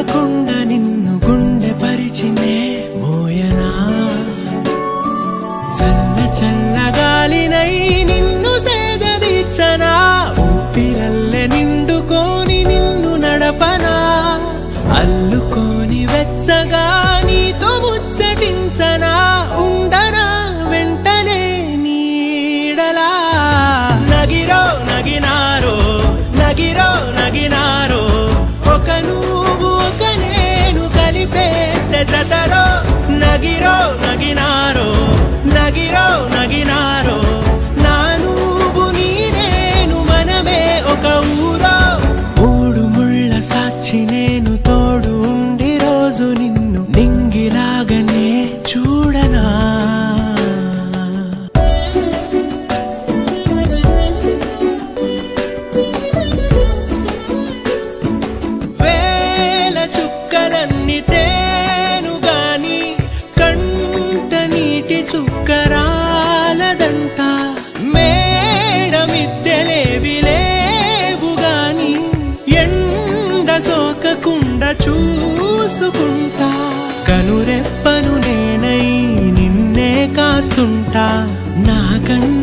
చూడకుండా నిన్ను గుండె పరిచినే మోయనా చల్ల చల్లగాలినై నిన్ను సేదదీర్చనా ఊపిరల్లె నిండుకోని నిన్ను నడపనా అల్లుకోని వెచ్చగా నీతో ముచ్చటించనా ఉండనా వెంటనే నీడలా నగిరో నగినారో నగిరో నగినారో ఒక నువ్వు ఒక నేను కలిపేస్తే జతలో నగిరో నగినారో నగిరో నగినారో నా నువ్వు నీ నేను మనమే ఒక ఊరో మూడు ముళ్ళ సాక్షి నేను తోడు ఉండి రోజు నిన్ను నింగిలాగనే చూడనా వేల చుక్కలన్నీ తేను గాని కంట నీటి చుక్కరాలదంట మేడ మిద్దెలేవి లేవు గాని ఎండ సోకకుండా చూసుకుంటా కనురెప్పను నేనై నిన్నే కాస్తుంటా నా కన్ను